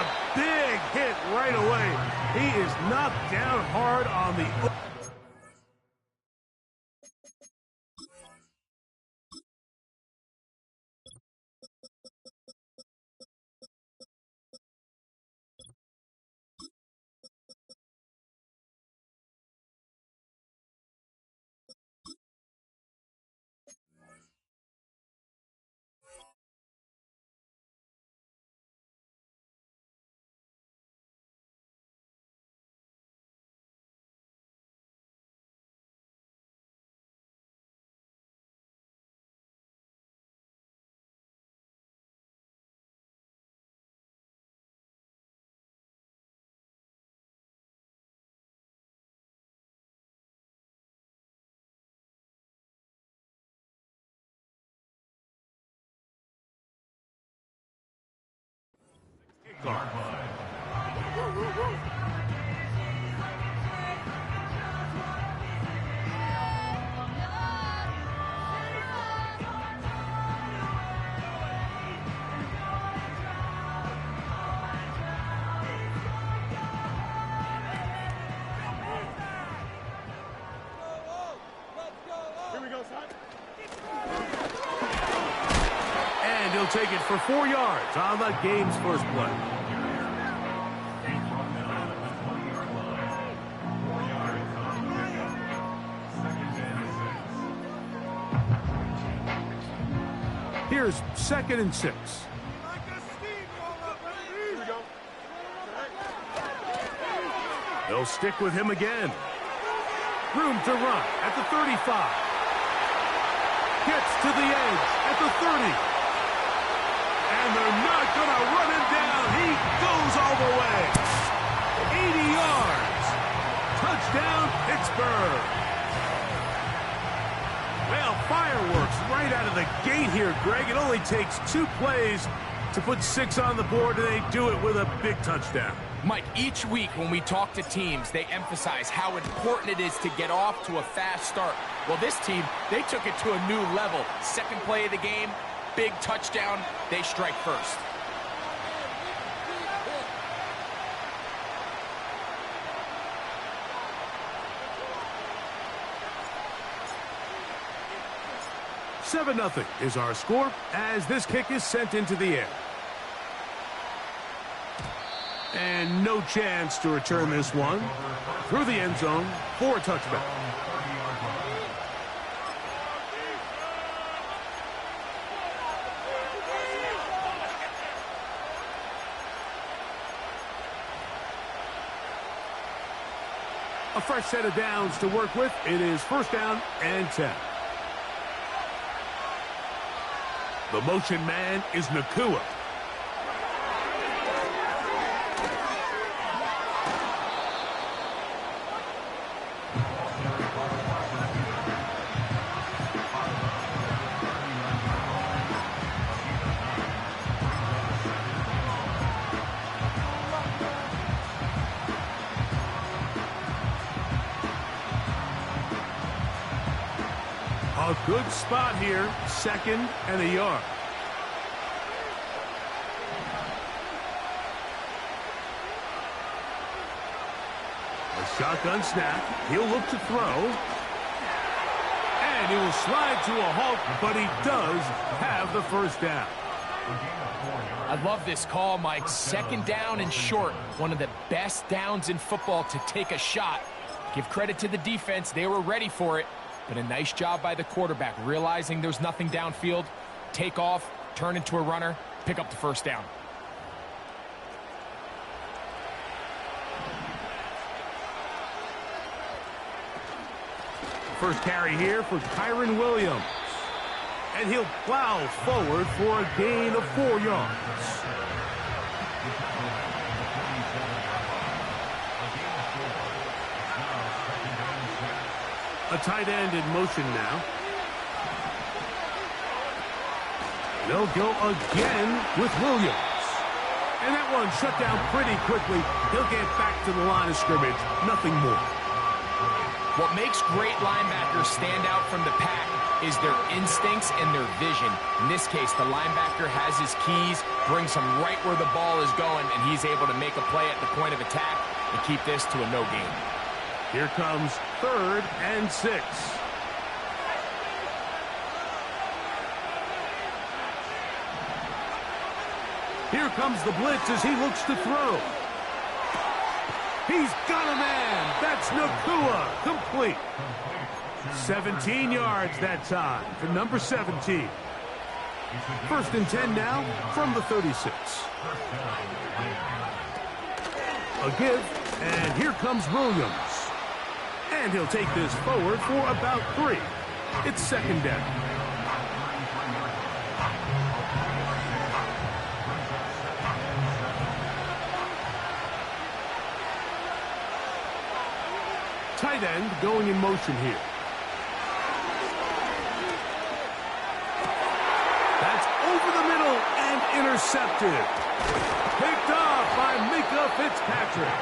a big hit right away. He is knocked down hard on the... And he'll take it for 4 yards on the game's first play. Here's 2nd and 6. They'll stick with him again. Room to run at the 35. Gets to the edge at the 30. And they're not going to run him down. He goes all the way. 80 yards. Touchdown, Pittsburgh. Well, fireworks right out of the gate here, Greg. It only takes 2 plays to put 6 on the board, and they do it with a big touchdown. Mike, each week when we talk to teams, they emphasize how important it is to get off to a fast start. Well, this team, they took it to a new level. 2nd play of the game, big touchdown, they strike first. Seven 0 is our score as this kick is sent into the air. And no chance to return this one through the end zone for a touchback. A fresh set of downs to work with. It is 1st down and 10. The motion man is Nakua. A good spot here, 2nd and a yard. A shotgun snap. He'll look to throw. And he will slide to a halt, but he does have the 1st down. I love this call, Mike. 2nd down and short. One of the best downs in football to take a shot. Give credit to the defense. They were ready for it. But a nice job by the quarterback, realizing there's nothing downfield. Take off, turn into a runner, pick up the 1st down. First carry here for Kyron Williams. And he'll plow forward for a gain of 4 yards. A tight end in motion now. They'll go again with Williams. And that one shut down pretty quickly. He'll get back to the line of scrimmage. Nothing more. What makes great linebackers stand out from the pack is their instincts and their vision. In this case, the linebacker has his keys, brings him right where the ball is going, and he's able to make a play at the point of attack and keep this to a no gain. Here comes 3rd and 6. Here comes the blitz as he looks to throw. He's got a man. That's Nakua. Complete. 17 yards that time for number 17. 1st and 10 now from the 36. A give, and here comes Williams. And he'll take this forward for about 3. It's 2nd down. Tight end going in motion here. That's over the middle and intercepted. Picked off by Mika Fitzpatrick.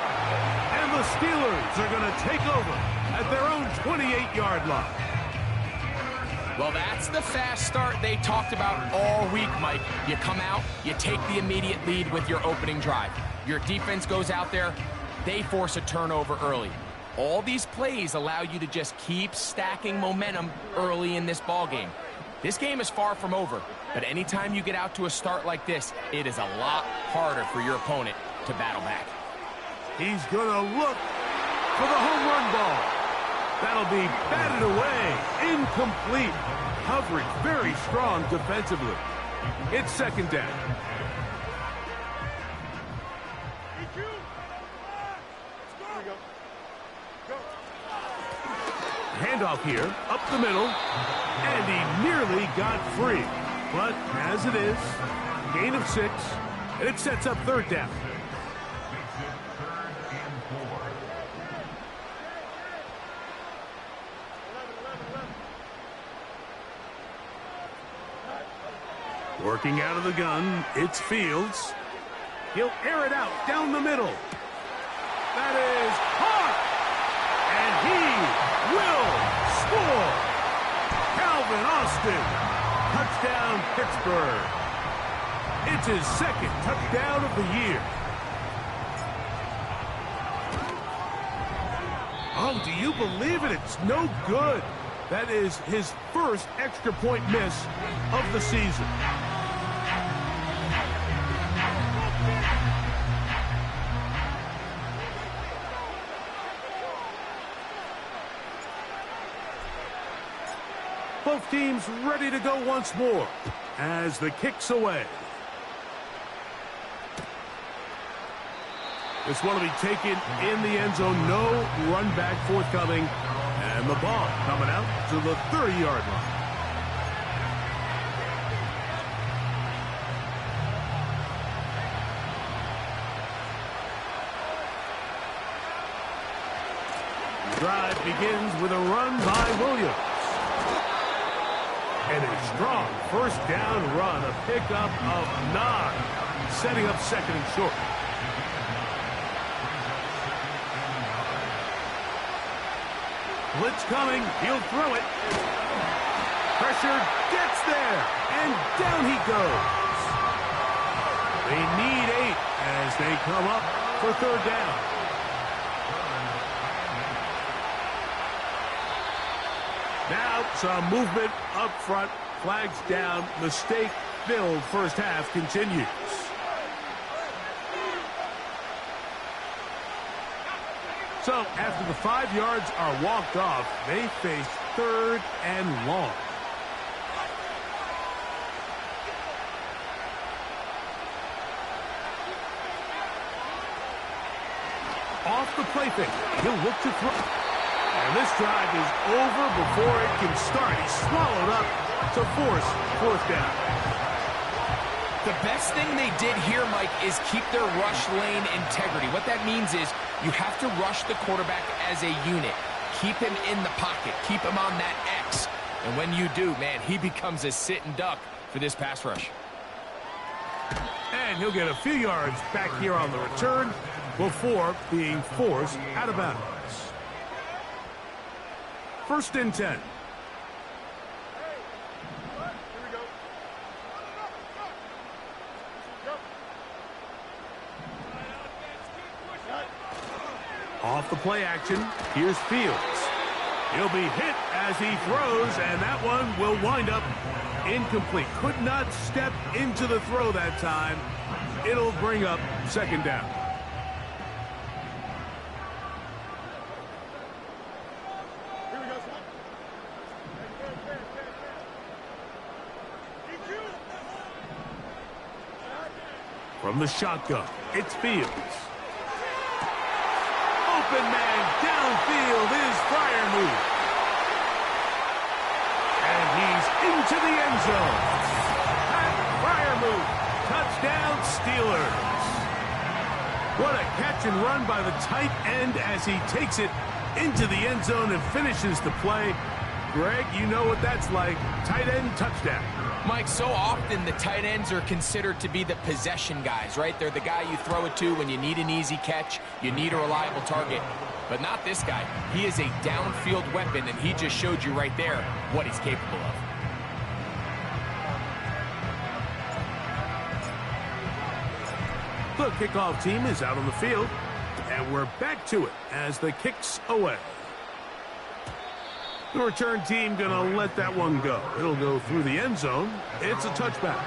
And the Steelers are going to take over at their own 28-yard line. Well, that's the fast start they talked about all week, Mike. You come out, you take the immediate lead with your opening drive. Your defense goes out there, they force a turnover early. All these plays allow you to just keep stacking momentum early in this ball game. This game is far from over, but anytime you get out to a start like this, it is a lot harder for your opponent to battle back. He's going to look for the home run ball. That'll be batted away. Incomplete. Coverage very strong defensively. It's 2nd down. Handoff here, up the middle, and he nearly got free. But as it is, gain of 6, and it sets up 3rd down. Working out of the gun, it's Fields. He'll air it out down the middle. That is caught, and he will score. Calvin Austin, touchdown Pittsburgh. It's his 2nd touchdown of the year. Oh, do you believe it? It's no good. That is his 1st extra point miss of the season. Both teams ready to go once more as the kick's away. This one will be taken in the end zone. No run back forthcoming. And the ball coming out to the 30-yard line. The drive begins with a run by Williams. And a strong 1st down run, a pickup of 9, setting up 2nd and short. Blitz coming, he'll throw it. Pressure gets there, and down he goes. They need 8 as they come up for 3rd down. Now some movement up front, flags down, mistake-filled 1st half continues. So after the 5 yards are walked off, they face 3rd and long. Off the play fake, he'll look to throw. And this drive is over before it can start. He's swallowed up to force 4th down. The best thing they did here, Mike, is keep their rush lane integrity. What that means is you have to rush the quarterback as a unit. Keep him in the pocket. Keep him on that X. And when you do, man, he becomes a sitting duck for this pass rush. And he'll get a few yards back here on the return before being forced out of bounds. first and 10. Off the play action, here's Fields. He'll be hit as he throws, and that one will wind up incomplete. Could not step into the throw that time. It'll bring up second down. From the shotgun, it's Fields. Open man downfield is Freiermuth. And he's into the end zone. Pat Freiermuth, touchdown Steelers. What a catch and run by the tight end as he takes it into the end zone and finishes the play. Greg, you know what that's like. Tight end touchdown. Mike, so often the tight ends are considered to be the possession guys, right? They're the guy you throw it to when you need an easy catch, you need a reliable target. But not this guy. He is a downfield weapon, and he just showed you right there what he's capable of. The kickoff team is out on the field, and we're back to it as the kick's away. The return team going to let that one go. It'll go through the end zone. It's a touchback.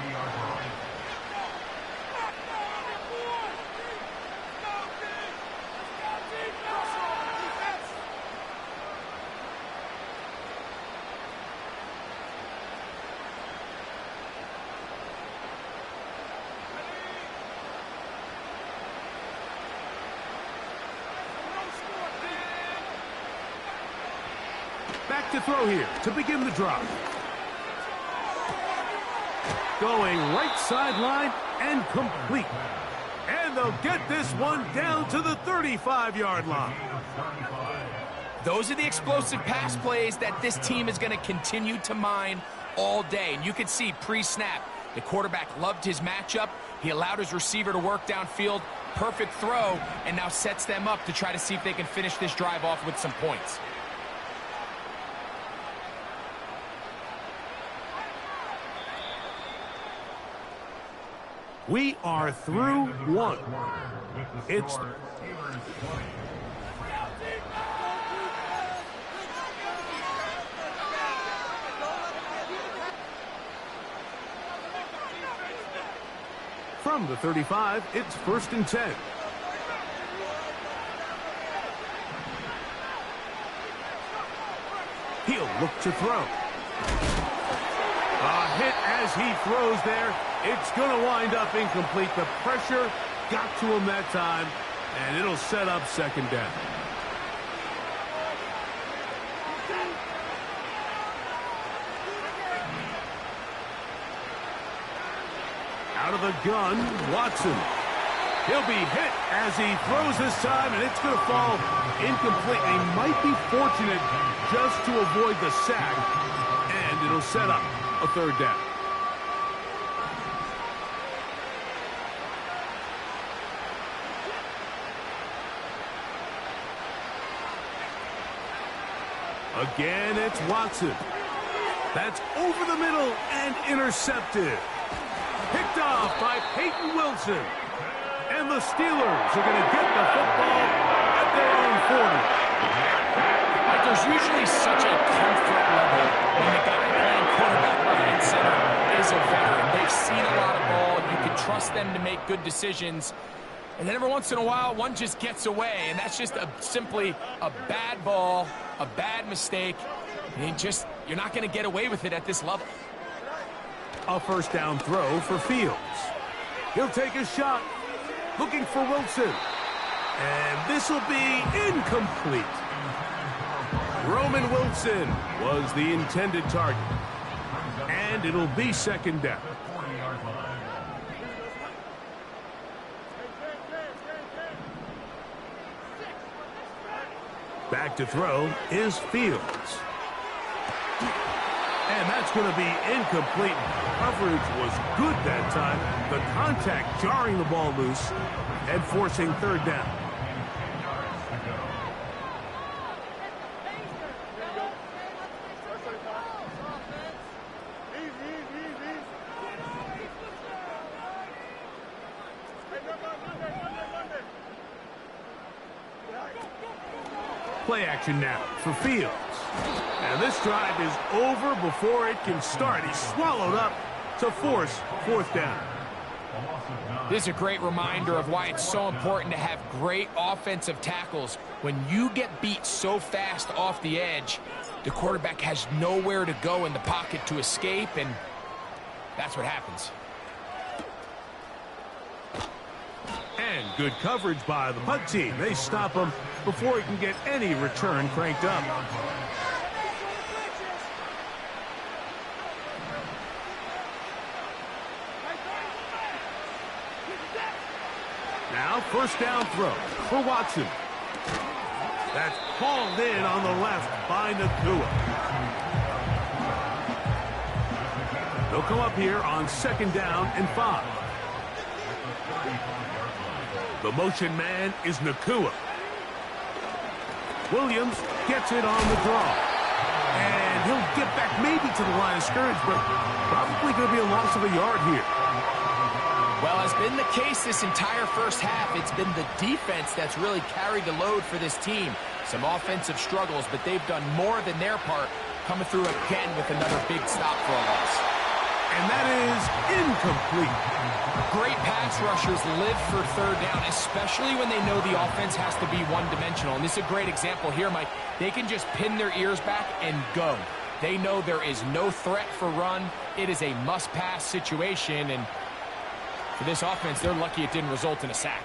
Back to throw here to begin the drive. Going right sideline and complete. And they'll get this one down to the 35-yard line. Those are the explosive pass plays that this team is going to continue to mine all day. And you can see pre-snap, the quarterback loved his matchup. He allowed his receiver to work downfield. Perfect throw, and now sets them up to try to see if they can finish this drive off with some points. We are through one. It's from the 35, it's first and 10. He'll look to throw. A hit as he throws there. It's going to wind up incomplete. The pressure got to him that time, and it'll set up second down. Out of the gun, Watson. He'll be hit as he throws this time, and it's going to fall incomplete. He might be fortunate just to avoid the sack, and it'll set up a third down. Again, it's Watson. That's over the middle and intercepted. Picked off by Peyton Wilson. And the Steelers are going to get the football at their own 40. But there's usually such a comfort level when the guy playing quarterback right and center is a veteran. They've seen a lot of ball. You can trust them to make good decisions. And then every once in a while, one just gets away. And that's just simply a bad ball, a bad mistake. And you're not going to get away with it at this level. A first down throw for Fields. He'll take a shot, looking for Wilson. And this will be incomplete. Roman Wilson was the intended target. And it'll be second down. Back to throw is Fields. And that's going to be incomplete. Coverage was good that time. The contact jarring the ball loose and forcing third down. Play action now for Fields. And this drive is over before it can start. He's swallowed up to force fourth down. This is a great reminder of why it's so important to have great offensive tackles. When you get beat so fast off the edge, the quarterback has nowhere to go in the pocket to escape, and that's what happens. And good coverage by the punt team. They stop him before he can get any return cranked up. Now first down throw for Watson. That's hauled in on the left by Nakua. They'll come up here on second down and 5. The motion man is Nakua. Williams gets it on the draw. And he'll get back maybe to the line of scrimmage, but probably going to be a loss of a yard here. Well, as been the case this entire first half, it's been the defense that's really carried the load for this team. Some offensive struggles, but they've done more than their part, coming through again with another big stop for a loss. And that is incomplete. Great pass rushers live for third down, especially when they know the offense has to be one-dimensional. And this is a great example here, Mike. They can just pin their ears back and go. They know there is no threat for run. It is a must-pass situation, and for this offense, they're lucky it didn't result in a sack.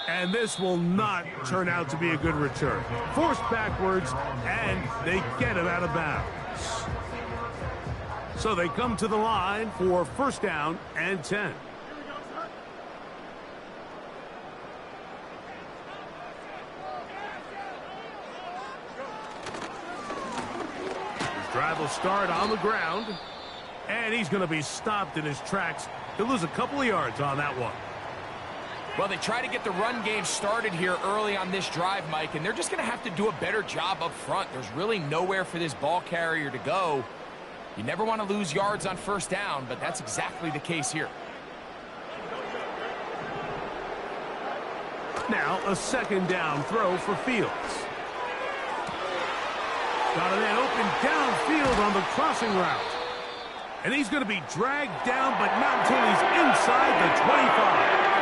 And this will not turn out to be a good return. Forced backwards, and they get it out of bounds. So they come to the line for first down and 10. His drive will start on the ground. And he's going to be stopped in his tracks. He'll lose a couple of yards on that one. Well, they try to get the run game started here early on this drive, Mike, and they're just going to have to do a better job up front. There's really nowhere for this ball carrier to go. You never want to lose yards on first down, but that's exactly the case here. Now a second down throw for Fields. Got a man open downfield on the crossing route. And he's going to be dragged down, but not until he's inside the 25.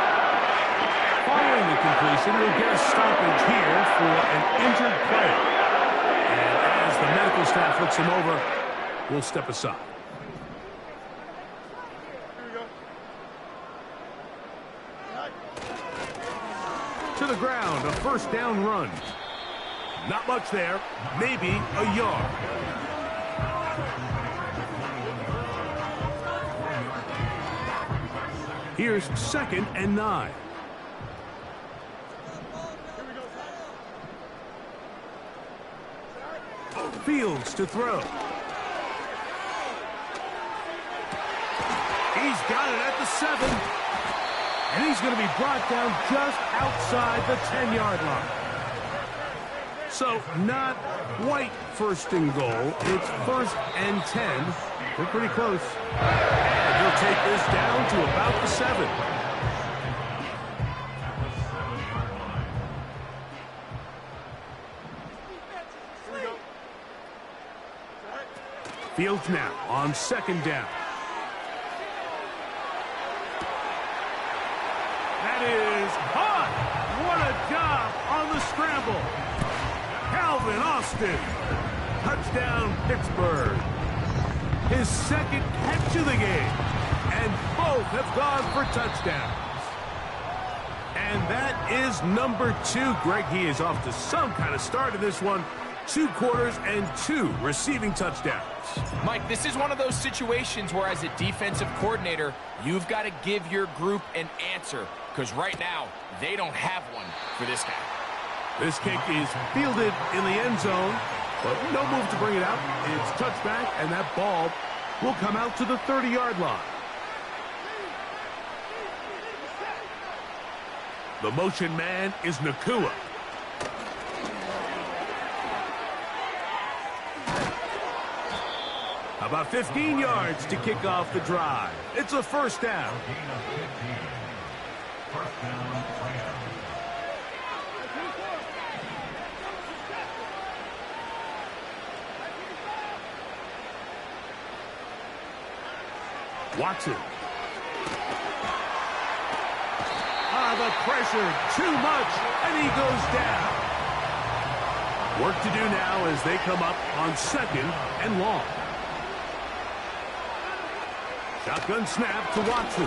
Following the completion, we'll get a stoppage here for an injured player. And as the medical staff looks him over, we'll step aside. To the ground, a first down run. Not much there, maybe a yard. Here's second and 9. Fields to throw. He's got it at the 7. And he's going to be brought down just outside the 10-yard line. So not quite first and goal. It's first and 10. They're pretty close. And he'll take this down to about the 7. Fields now on second down. That is hot. What a job on the scramble. Calvin Austin. Touchdown, Pittsburgh. His second catch of the game. And both have gone for touchdowns. And that is number 2. Greg, he is off to some kind of start in this one. 2 quarters and 2 receiving touchdowns. Mike, this is one of those situations where as a defensive coordinator, you've got to give your group an answer. Because right now, they don't have one for this guy. This kick is fielded in the end zone, but no move to bring it out. It's touchback, and that ball will come out to the 30-yard line. The motion man is Nakua. About 15 yards to kick off the drive. It's a first down. Watson. The pressure, too much, and he goes down. Work to do now as they come up on 2nd and long. Shotgun snap to Watson.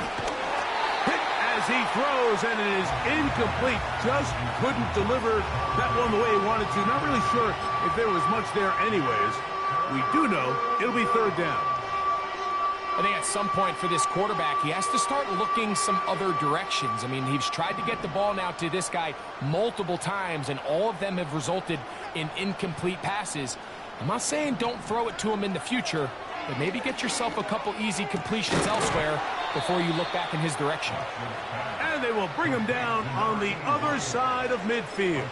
Hit as he throws, and it is incomplete. Just couldn't deliver that one the way he wanted to. Not really sure if there was much there anyways. We do know it'll be 3rd down. I think at some point for this quarterback, he has to start looking some other directions. I mean, he's tried to get the ball now to this guy multiple times, and all of them have resulted in incomplete passes. I'm not saying don't throw it to him in the future, but maybe get yourself a couple easy completions elsewhere before you look back in his direction. And they will bring him down on the other side of midfield.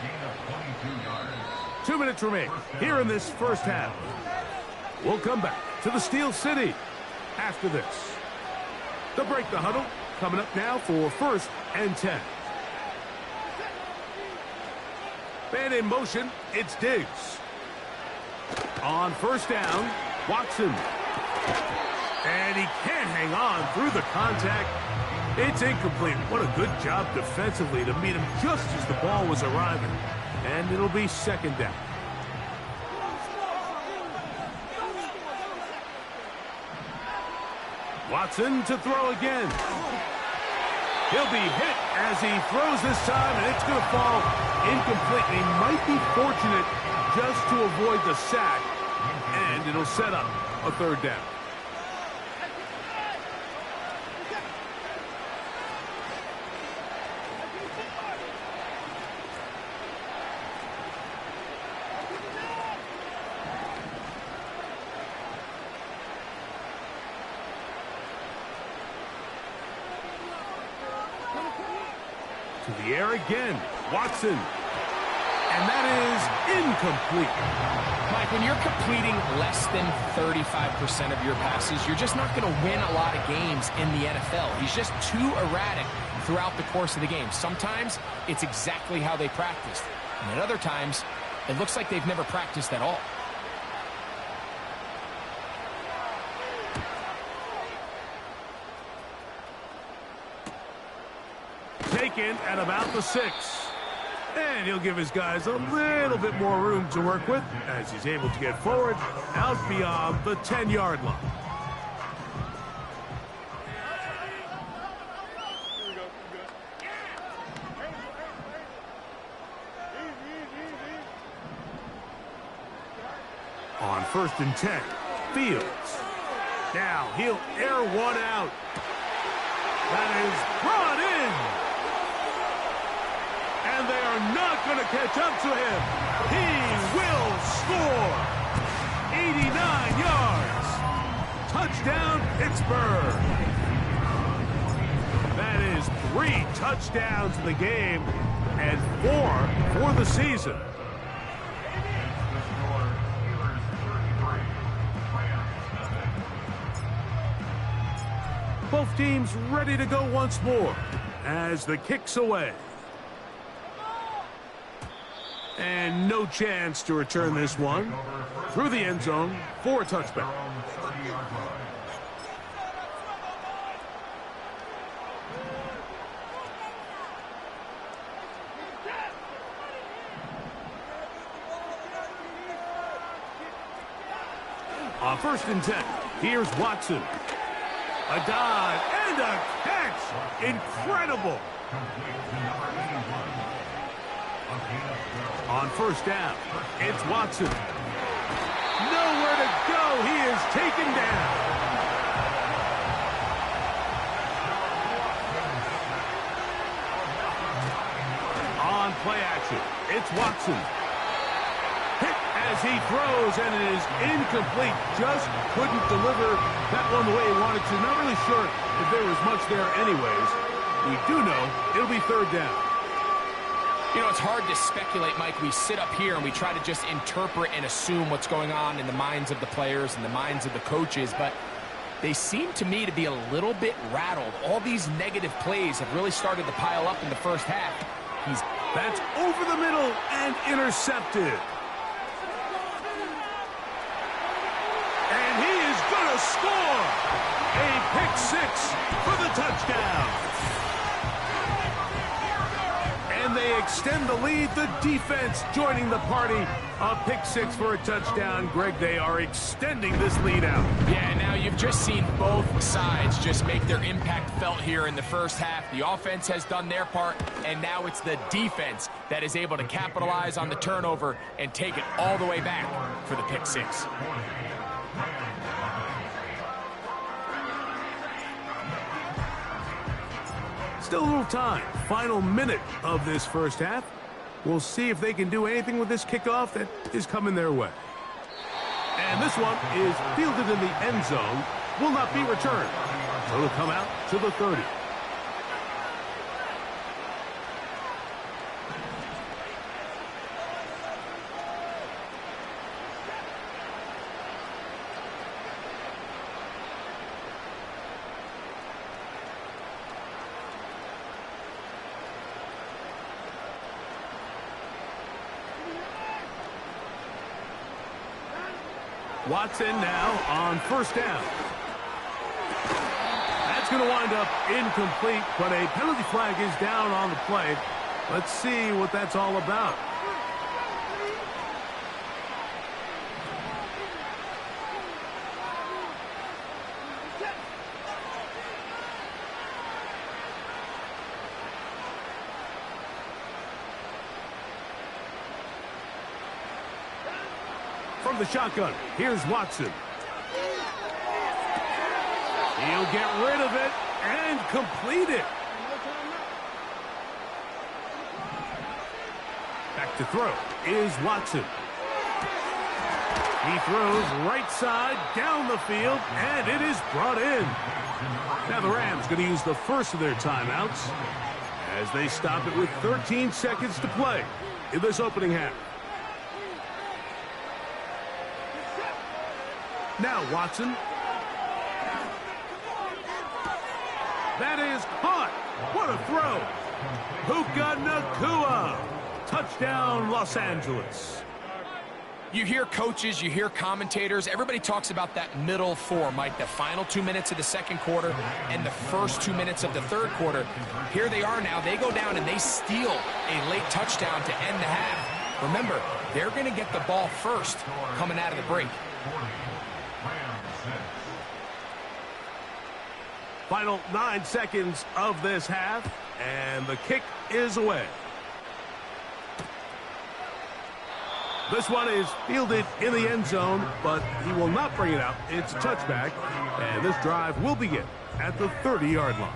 2 minutes remain here in this first half. We'll come back to the Steel City after this. The break the huddle coming up now for 1st and 10. Man in motion, it's Diggs. On 1st down, Watson. And he can't hang on through the contact. It's incomplete. What a good job defensively to meet him just as the ball was arriving. And it'll be 2nd down. Watson to throw again. He'll be hit as he throws this time, and it's going to fall incomplete. He might be fortunate just to avoid the sack, and it'll set up a 3rd down. To the air again, Watson. And that is incomplete. Mike, when you're completing less than 35% of your passes, you're just not going to win a lot of games in the NFL. He's just too erratic throughout the course of the game. Sometimes it's exactly how they practiced. And at other times, it looks like they've never practiced at all. Taken at about the 6. And he'll give his guys a little bit more room to work with as he's able to get forward out beyond the 10-yard line. On 1st and 10, Fields. Now he'll air one out. That is brought in. And they are not going to catch up to him. He will score. 89 yards. Touchdown, Pittsburgh. That is 3 touchdowns in the game and 4 for the season. Both teams ready to go once more as the kick's away. And no chance to return this one through the end zone for a touchback. On 1st and 10, here's Watson. A dive and a catch. Incredible. On 1st down, it's Watson. Nowhere to go. He is taken down. On play action, it's Watson. Hit as he throws, and it is incomplete. Just couldn't deliver that one the way he wanted to. Not really sure if there was much there anyways. We do know it'll be 3rd down. You know, it's hard to speculate, Mike. We sit up here and we try to just interpret and assume what's going on in the minds of the players and the minds of the coaches, but they seem to me to be a little bit rattled. All these negative plays have really started to pile up in the first half. That's over the middle and intercepted. And he is going to score! A pick six for the touchdown. And they extend the lead. The defense joining the party. A pick six for a touchdown. Greg, they are extending this lead out. Yeah, now you've just seen both sides just make their impact felt here in the first half. The offense has done their part, and now it's the defense that is able to capitalize on the turnover and take it all the way back for the pick six. Still a little time. Final minute of this first half. We'll see if they can do anything with this kickoff that is coming their way. And this one is fielded in the end zone. Will not be returned. So it'll come out to the 30. Watson now on first down. That's going to wind up incomplete, but a penalty flag is down on the play. Let's see what that's all about. From the shotgun, here's Watson. He'll get rid of it and complete it. Back to throw is Watson. He throws right side down the field, and it is brought in. Now the Rams going to use the first of their timeouts as they stop it with 13 seconds to play in this opening half. Now Watson. That is caught. What a throw. Puka Nacua. Touchdown, Los Angeles. You hear coaches, you hear commentators, everybody talks about that middle four, Mike, the final 2 minutes of the second quarter and the first 2 minutes of the third quarter. Here they are now. They go down and they steal a late touchdown to end the half. Remember, they're going to get the ball first coming out of the break. Final 9 seconds of this half, and the kick is away. This one is fielded in the end zone, but he will not bring it out. It's a touchback, and this drive will begin at the 30-yard line.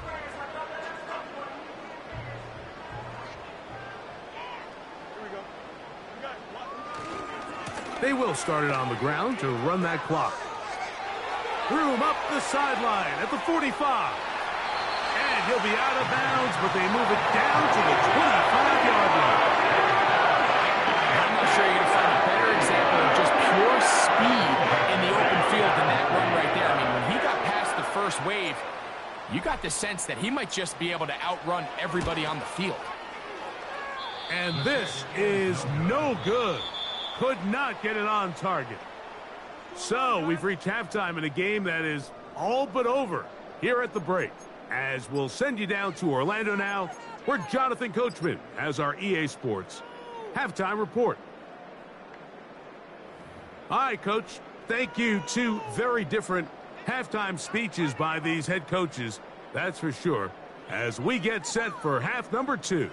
They will start it on the ground to run that clock. Room up the sideline at the 45. And he'll be out of bounds, but they move it down to the 25-yard line. I'm not sure you're going to find a better example of just pure speed in the open field than that run right there. I mean, when he got past the first wave, you got the sense that he might just be able to outrun everybody on the field. And this is no good. Could not get it on target. So we've reached halftime in a game that is all but over here at the break. As we'll send you down to Orlando now, where Jonathan Coachman has our EA Sports halftime report. All right, Coach. Thank you. Two very different halftime speeches by these head coaches. That's for sure. As we get set for half number 2.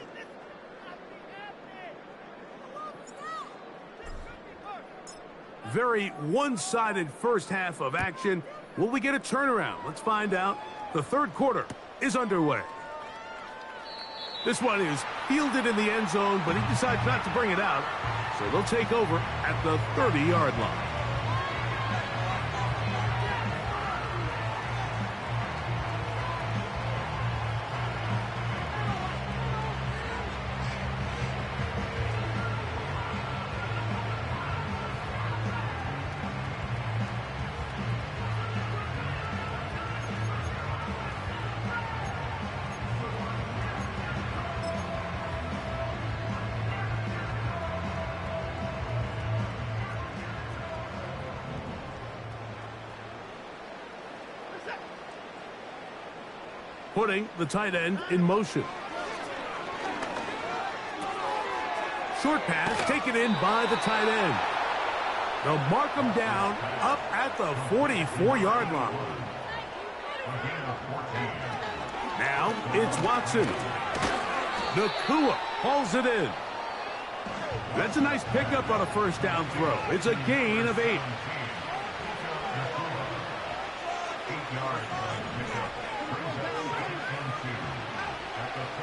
Very one-sided first half of action. Will we get a turnaround? Let's find out. The third quarter is underway. This one is fielded in the end zone, but he decides not to bring it out. So they'll take over at the 30-yard line. putting the tight end in motion. Short pass taken in by the tight end. They'll mark him down up at the 44-yard line. Now it's Watson. Nakua hauls it in. That's a nice pickup on a first down throw. It's a gain of 8.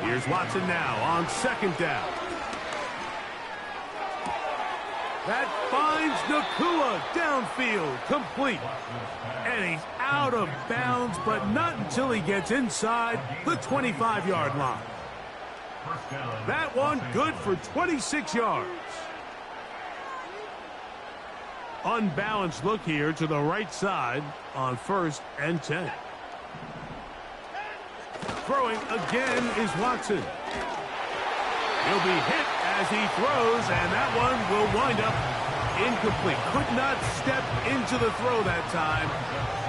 Here's Watson now on second down. That finds Nakua downfield, complete. And he's out of bounds, but not until he gets inside the 25-yard line. That one good for 26 yards. Unbalanced look here to the right side on 1st and 10. Throwing again is Watson. He'll be hit as he throws, and that one will wind up incomplete. Could not step into the throw that time.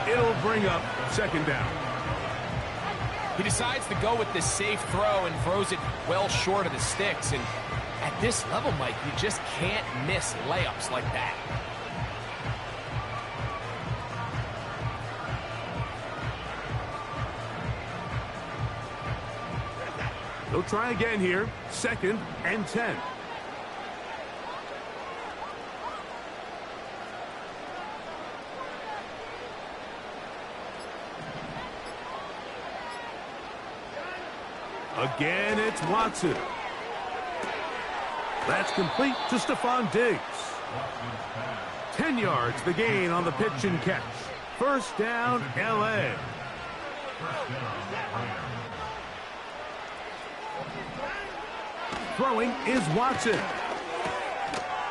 It'll bring up second down. He decides to go with this safe throw and throws it well short of the sticks. And at this level, Mike, you just can't miss layups like that. They'll try again here. 2nd and 10. Again, it's Watson. That's complete to Stephon Diggs. 10 yards, the gain on the pitch and catch. First down, L.A. Throwing is Watson.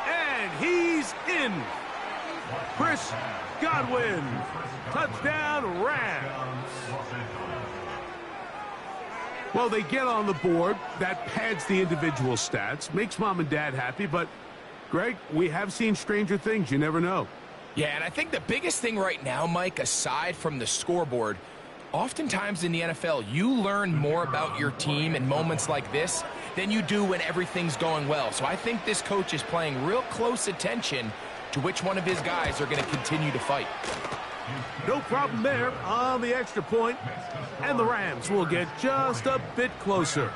And he's in. Chris Godwin. Touchdown, Rams. Well, they get on the board. That pads the individual stats. Makes mom and dad happy. But, Greg, we have seen stranger things. You never know. Yeah, and I think the biggest thing right now, Mike, aside from the scoreboard, oftentimes in the NFL, you learn more about your team in moments like this than you do when everything's going well. So I think this coach is paying real close attention to which one of his guys are going to continue to fight. No problem there on the extra point, and the Rams will get just a bit closer.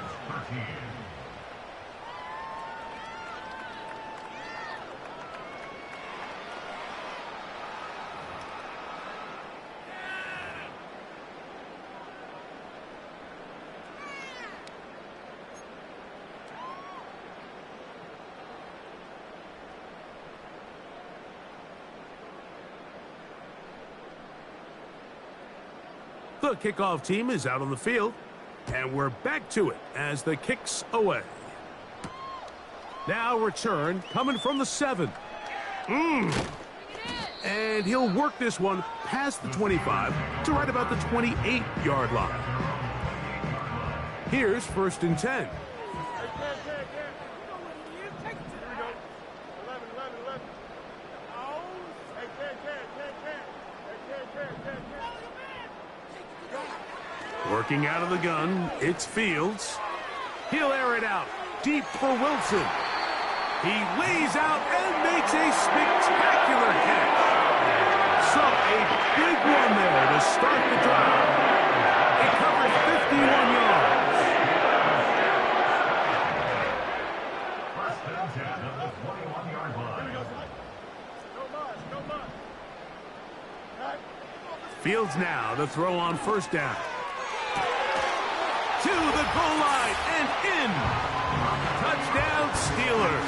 The kickoff team is out on the field, and we're back to it as the kick's away. Now return coming from the 7. And he'll work this one past the 25 to right about the 28-yard line. Here's 1st and 10. Working out of the gun, it's Fields. He'll air it out deep for Wilson. He lays out and makes a spectacular catch. So a big one there to start the drive. It covers 51 yards. Fields now to throw on 1st down. To the goal line and in. Touchdown, Steelers.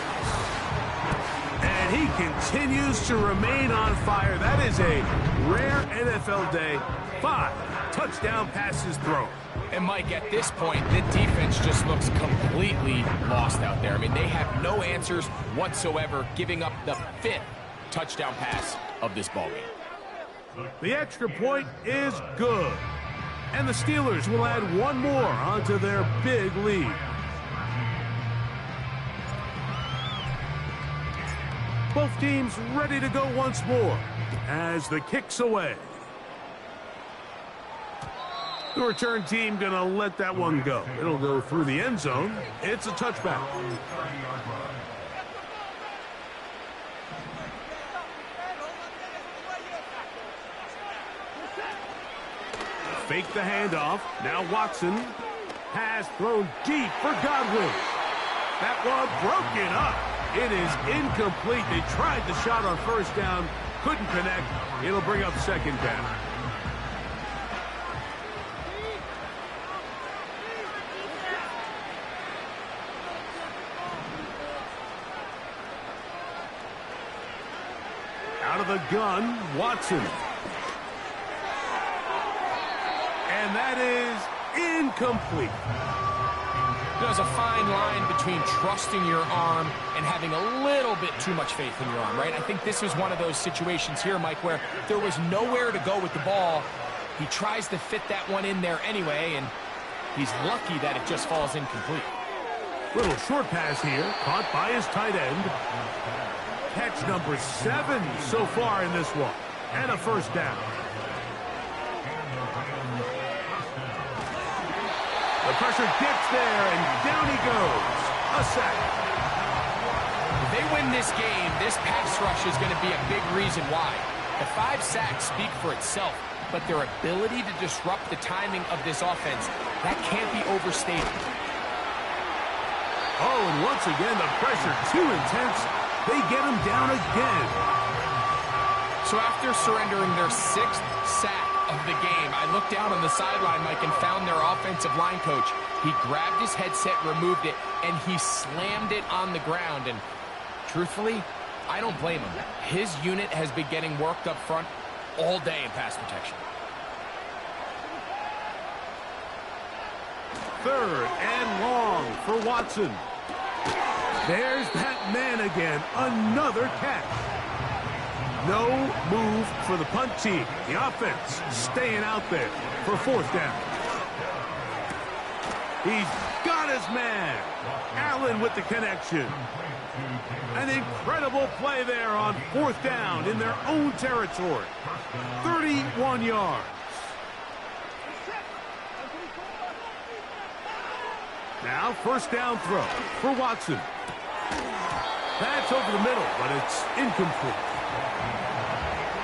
And he continues to remain on fire. That is a rare NFL day. 5 touchdown passes thrown. And, Mike, at this point, the defense just looks completely lost out there. I mean, they have no answers whatsoever, giving up the 5th touchdown pass of this ballgame. The extra point is good. And the Steelers will add one more onto their big lead. Both teams ready to go once more as the kick's away. The return team going to let that one go. It'll go through the end zone. It's a touchback. Fake the handoff. Now Watson has thrown deep for Godwin. That one broken up. It is incomplete. They tried the shot on first down. Couldn't connect. It'll bring up second down. Out of the gun, Watson. And that is incomplete. There's a fine line between trusting your arm and having a little bit too much faith in your arm, right? I think this was one of those situations here, Mike, where there was nowhere to go with the ball. He tries to fit that one in there anyway, and he's lucky that it just falls incomplete. Little short pass here, caught by his tight end. Catch number 7 so far in this one. And a first down. The pressure gets there, and down he goes. A sack. If they win this game, this pass rush is going to be a big reason why. The 5 sacks speak for itself, but their ability to disrupt the timing of this offense, that can't be overstated. Oh, and once again, the pressure too intense. They get him down again. So after surrendering their 6th sack of the game, I looked down on the sideline, Mike, and found their offensive line coach. He grabbed his headset, removed it, and he slammed it on the ground. And truthfully, I don't blame him. His unit has been getting worked up front all day in pass protection. 3rd and long for Watson. There's that man again. Another catch. No move for the punt team. The offense staying out there for 4th down. He's got his man. Allen with the connection. An incredible play there on 4th down in their own territory. 31 yards. Now, first down throw for Watson. That's over the middle, but it's incomplete.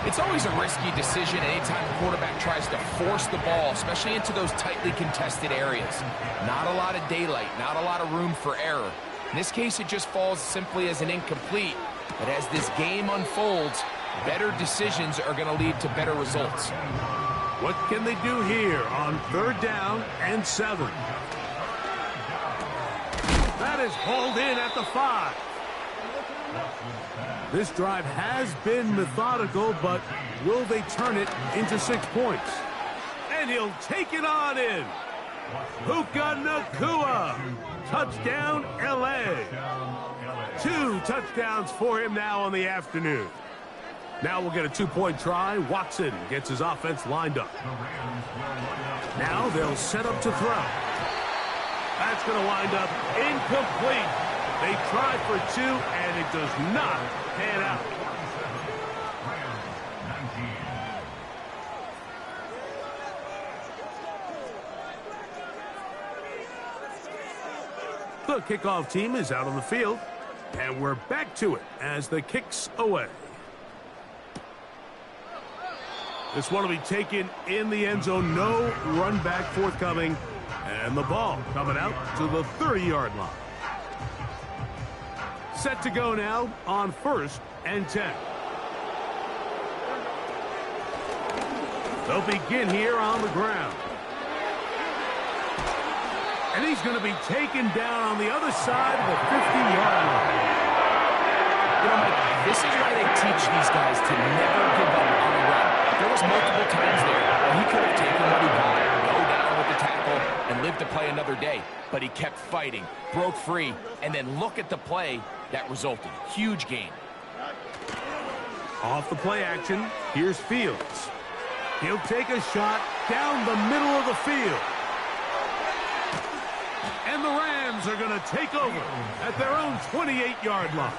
It's always a risky decision anytime a quarterback tries to force the ball, especially into those tightly contested areas. Not a lot of daylight, not a lot of room for error. In this case, it just falls simply as an incomplete. But as this game unfolds, better decisions are going to lead to better results. What can they do here on 3rd down and 7? That is hauled in at the 5. This drive has been methodical, but will they turn it into 6 points? And he'll take it on in. Puka Nacua. Touchdown, L.A. 2 touchdowns for him now on the afternoon. Now we'll get a 2-point try. Watson gets his offense lined up. Now they'll set up to throw. That's going to wind up incomplete. They tried for 2, and it does not pan out. The kickoff team is out on the field, and we're back to it as the kick's away. This one will be taken in the end zone. No run back forthcoming, and the ball coming out to the 30-yard line. Set to go now on 1st and 10. They'll begin here on the ground. And he's going to be taken down on the other side of the 50-yard line. You know, Mike, this is why they teach these guys to never give up on the run. There was multiple times there where he could have taken what he wanted, go down with the tackle, and live to play another day. But he kept fighting, broke free, and then look at the play that resulted. Huge gain. Off the play action, here's Fields. He'll take a shot down the middle of the field. And the Rams are going to take over at their own 28-yard line.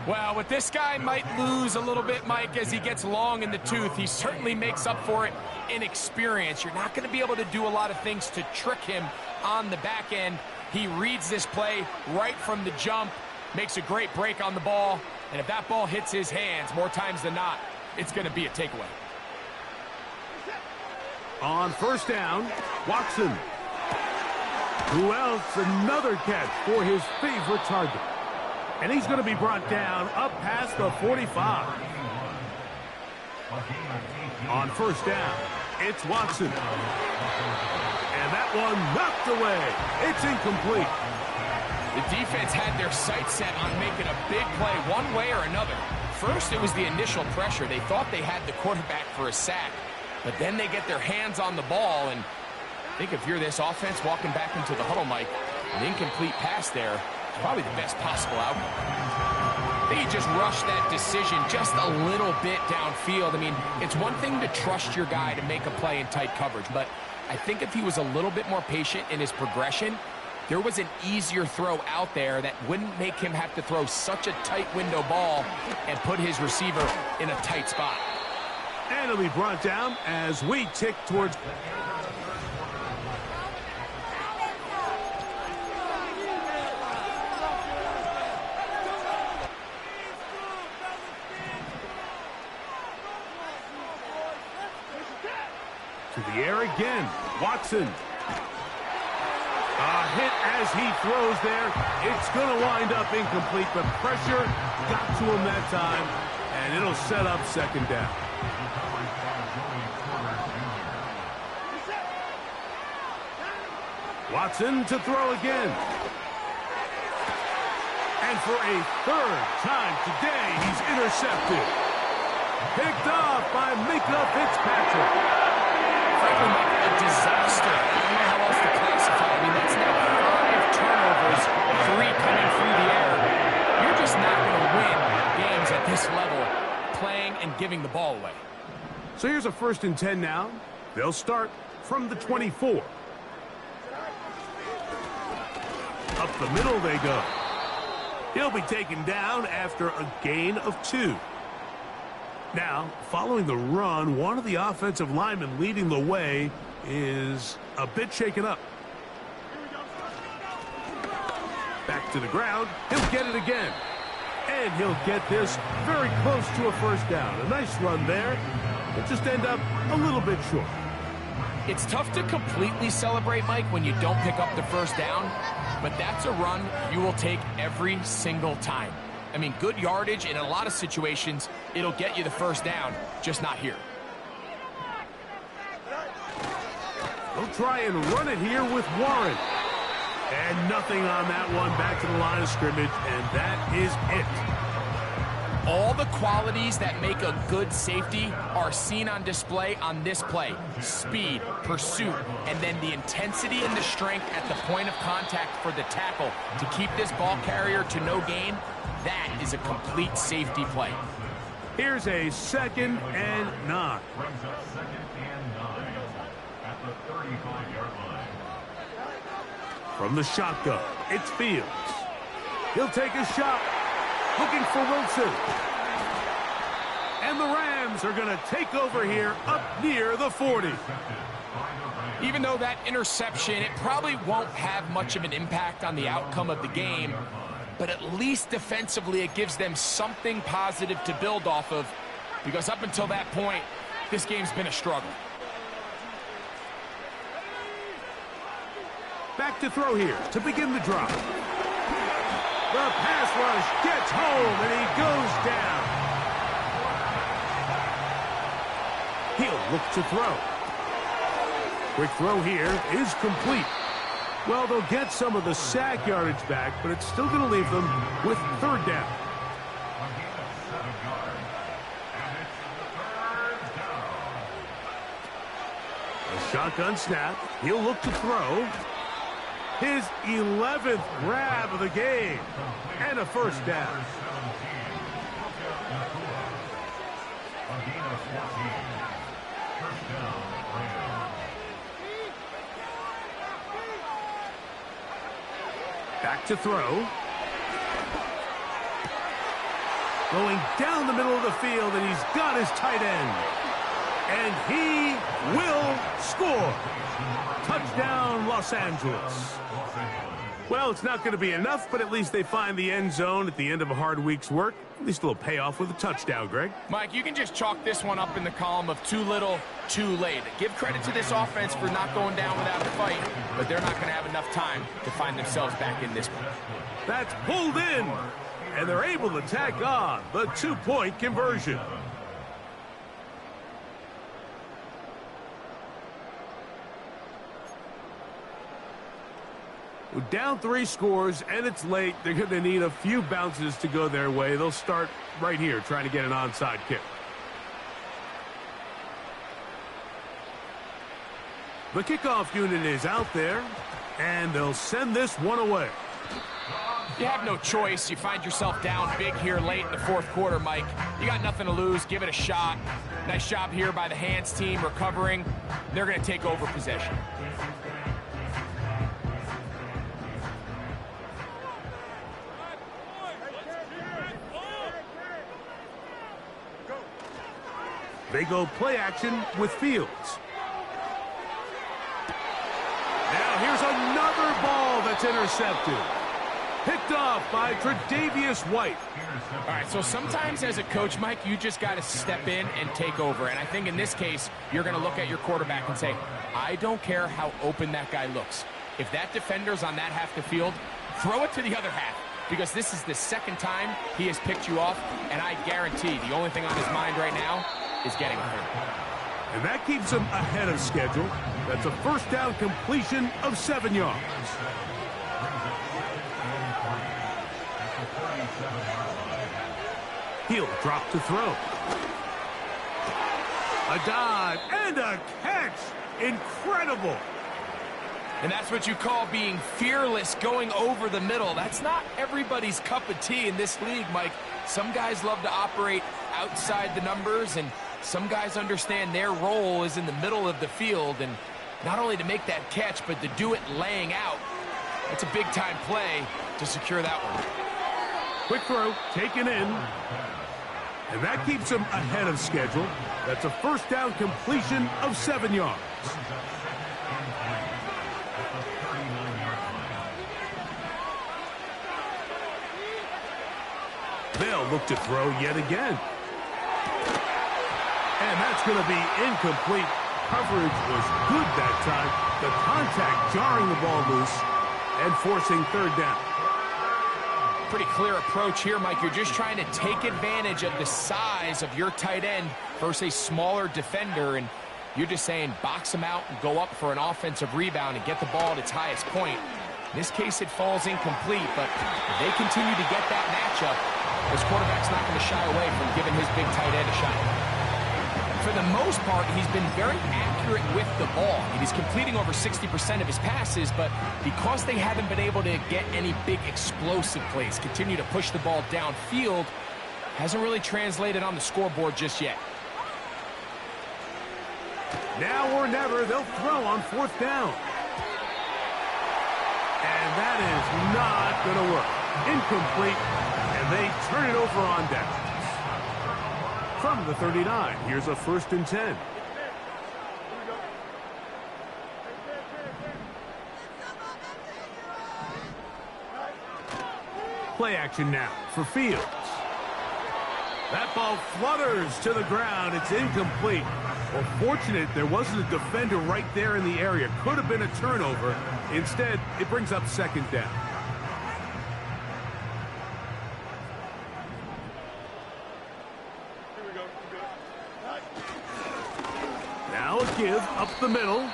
Well, with this guy might lose a little bit, Mike, as he gets long in the tooth. He certainly makes up for it in experience. You're not going to be able to do a lot of things to trick him on the back end. He reads this play right from the jump, makes a great break on the ball, and if that ball hits his hands more times than not, it's going to be a takeaway. On first down, Watson. Who else? Another catch for his favorite target. And he's going to be brought down up past the 45. On first down, it's Watson. And that one knocked away. It's incomplete. The defense had their sights set on making a big play one way or another. First, it was the initial pressure. They thought they had the quarterback for a sack. But then they get their hands on the ball, and I think if you're this offense walking back into the huddle, Mike, an incomplete pass there is probably the best possible outcome. I think he just rushed that decision just a little bit downfield. I mean, it's one thing to trust your guy to make a play in tight coverage, but I think if he was a little bit more patient in his progression, there was an easier throw out there that wouldn't make him have to throw such a tight window ball and put his receiver in a tight spot. And it'll be brought down as we tick towards... to the air again. Watson. A hit as he throws there. It's going to wind up incomplete, but pressure got to him that time, and it'll set up second down. Watson to throw again. And for a third time today, he's intercepted. Picked off by Mika Fitzpatrick. Frankly, a disaster. I don't know how else to classify. I mean, that's now 5 turnovers, 3 coming through the air. You're just not going to win games at this level playing and giving the ball away. So here's a 1st and 10 now. They'll start from the 24. Up the middle they go. He'll be taken down after a gain of 2. Now, following the run, one of the offensive linemen leading the way is a bit shaken up. Back to the ground. He'll get it again. And he'll get this very close to a first down. A nice run there. It'll just end up a little bit short. It's tough to completely celebrate, Mike, when you don't pick up the first down, but that's a run you will take every single time. I mean, good yardage, and in a lot of situations, it'll get you the first down, just not here. They'll try and run it here with Warren. And nothing on that one, back to the line of scrimmage, and that is it. All the qualities that make a good safety are seen on display on this play. Speed, pursuit, and then the intensity and the strength at the point of contact for the tackle to keep this ball carrier to no gain. That is a complete safety play. Here's a 2nd and 9. Brings us 2nd and 9 at the 35-yard line. From the shotgun, it's Fields. He'll take a shot. Looking for Wilson. And the Rams are going to take over here up near the 40. Even though that interception, it probably won't have much of an impact on the outcome of the game, but at least defensively it gives them something positive to build off of, because up until that point, this game's been a struggle. Back to throw here to begin the drive. The pass rush gets home, and he goes down. He'll look to throw. Quick throw here is complete. Well, they'll get some of the sack yardage back, but it's still going to leave them with 3rd down. A shotgun snap. He'll look to throw. His 11th grab of the game. And a first down. Back to throw. going down the middle of the field, and he's got his tight end. And he will score. Touchdown, Los Angeles. Well, it's not going to be enough, but at least they find the end zone at the end of a hard week's work. At least a little payoff with a touchdown, Greg. Mike, you can just chalk this one up in the column of too little, too late. Give credit to this offense for not going down without a fight, but they're not going to have enough time to find themselves back in this one. That's pulled in, and they're able to tack on the 2-point conversion. Down 3 scores, and it's late. They're going to need a few bounces to go their way. They'll start right here trying to get an onside kick. The kickoff unit is out there, and they'll send this one away. You have no choice. You find yourself down big here late in the 4th quarter, Mike. You got nothing to lose. Give it a shot. Nice job here by the hands team recovering. They're going to take over possession. They go play action with Fields. Now here's another ball that's intercepted. Picked off by Tre'Davious White. All right, so sometimes as a coach, Mike, you just got to step in and take over. And I think in this case, you're going to look at your quarterback and say, I don't care how open that guy looks. If that defender's on that half the field, throw it to the other half. Because this is the 2nd time he has picked you off, and I guarantee the only thing on his mind right now is getting a third. And that keeps him ahead of schedule. That's a first down completion of 7 yards. He'll drop to throw. A dive and a catch. Incredible. And that's what you call being fearless, going over the middle. That's not everybody's cup of tea in this league, Mike. Some guys love to operate outside the numbers, and some guys understand their role is in the middle of the field, and not only to make that catch, but to do it laying out. That's a big-time play to secure that one. Quick throw, taken in. And that keeps him ahead of schedule. That's a first down completion of 7 yards. They'll look to throw yet again. And that's going to be incomplete. Coverage was good that time. The contact jarring the ball loose and forcing 3rd down. Pretty clear approach here, Mike. You're just trying to take advantage of the size of your tight end versus a smaller defender, and you're just saying box him out and go up for an offensive rebound and get the ball at its highest point. In this case, it falls incomplete, but if they continue to get that matchup, this quarterback's not going to shy away from giving his big tight end a shot. For the most part, he's been very accurate with the ball. He's completing over 60% of his passes, but because they haven't been able to get any big explosive plays, continue to push the ball downfield, hasn't really translated on the scoreboard just yet. Now or never, they'll throw on 4th down. And that is not going to work. Incomplete, and they turn it over on downs. From the 39, here's a 1st and 10. Play action now for Fields. That ball flutters to the ground. It's incomplete. Well, fortunate there wasn't a defender right there in the area. Could have been a turnover. Instead, it brings up 2nd down. Now a give up the middle.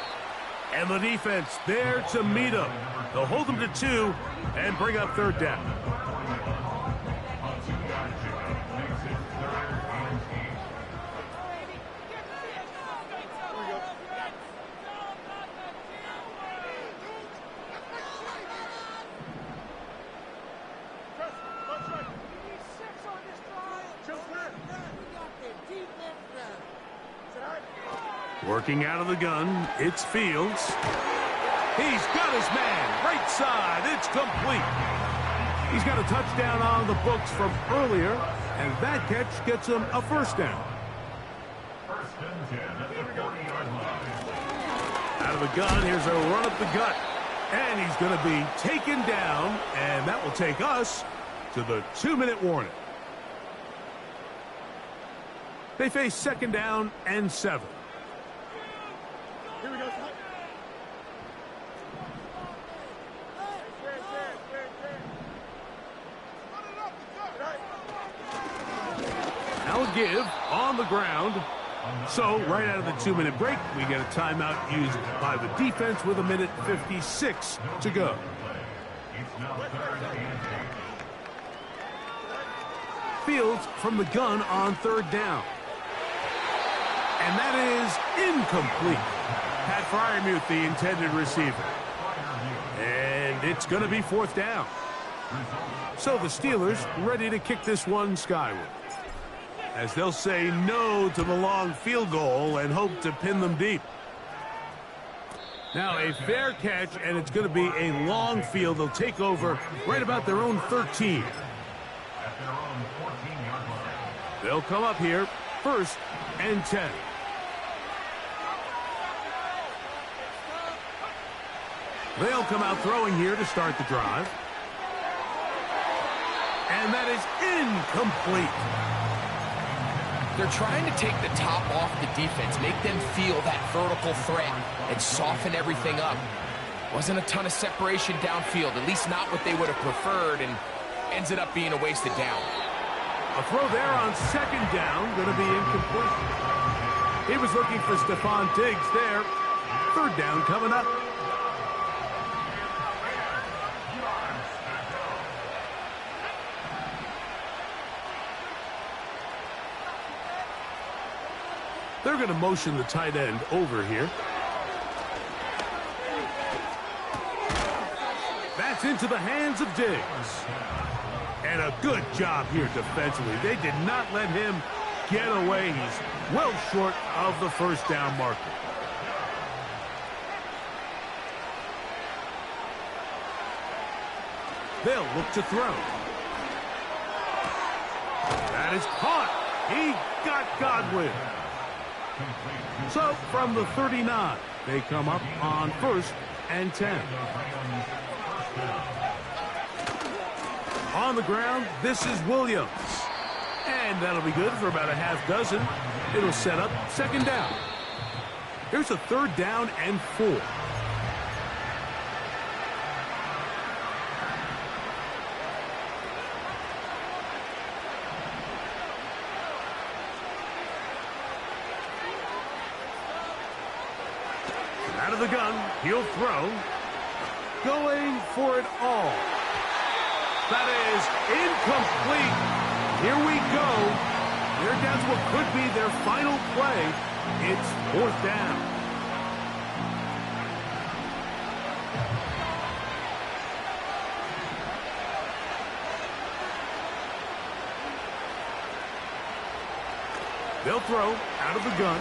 And the defense there to meet him. They'll hold them to 2 and bring up 3rd down. Working out of the gun, it's Fields. He's got his man, right side, it's complete. He's got a touchdown on the books from earlier, And that catch gets him a first down. First and 10 at the 40-yard line. Out of the gun, here's a run up the gut. And he's going to be taken down, and that will take us to the 2-minute warning. They face second down and 7. Here we go. Now a give on the ground. So right out of the 2-minute break, we get a timeout used by the defense with 1:56 to go. It's now third and 8. Fields from the gun on third down. And that is incomplete. Pat Fryermuth, the intended receiver. And it's going to be fourth down. So the Steelers ready to kick this one skyward, as they'll say no to the long field goal and hope to pin them deep. Now a fair catch, and it's going to be a long field. They'll take over right about their own 13. At their own 14-yard line. They'll come up here, first and 10. They'll come out throwing here to start the drive. And that is incomplete. They're trying to take the top off the defense, make them feel that vertical threat, and soften everything up. Wasn't a ton of separation downfield, at least not what they would have preferred, and ends it up being a wasted down. A throw there on second down, going to be incomplete. He was looking for Stephon Diggs there. Third down coming up. They're going to motion the tight end over here. That's into the hands of Diggs. And a good job here defensively. They did not let him get away. He's well short of the first down marker. They'll look to throw. That is caught. He got Godwin. So from the 39, they come up on first and 10. On the ground, this is Williams. And that'll be good for about a half dozen. It'll set up second down. Here's a third down and 4. Out of the gun, he'll throw. Going for it all. That is incomplete. Here we go. They're down to what could be their final play. It's fourth down. They'll throw out of the gun.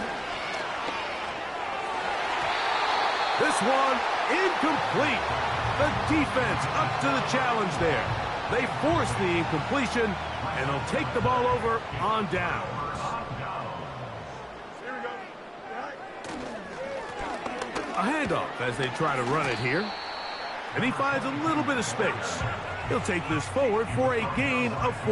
This one incomplete. The defense up to the challenge there. They force the incompletion, and they'll take the ball over on down. A handoff as they try to run it here. And he finds a little bit of space. He'll take this forward for a gain of 4.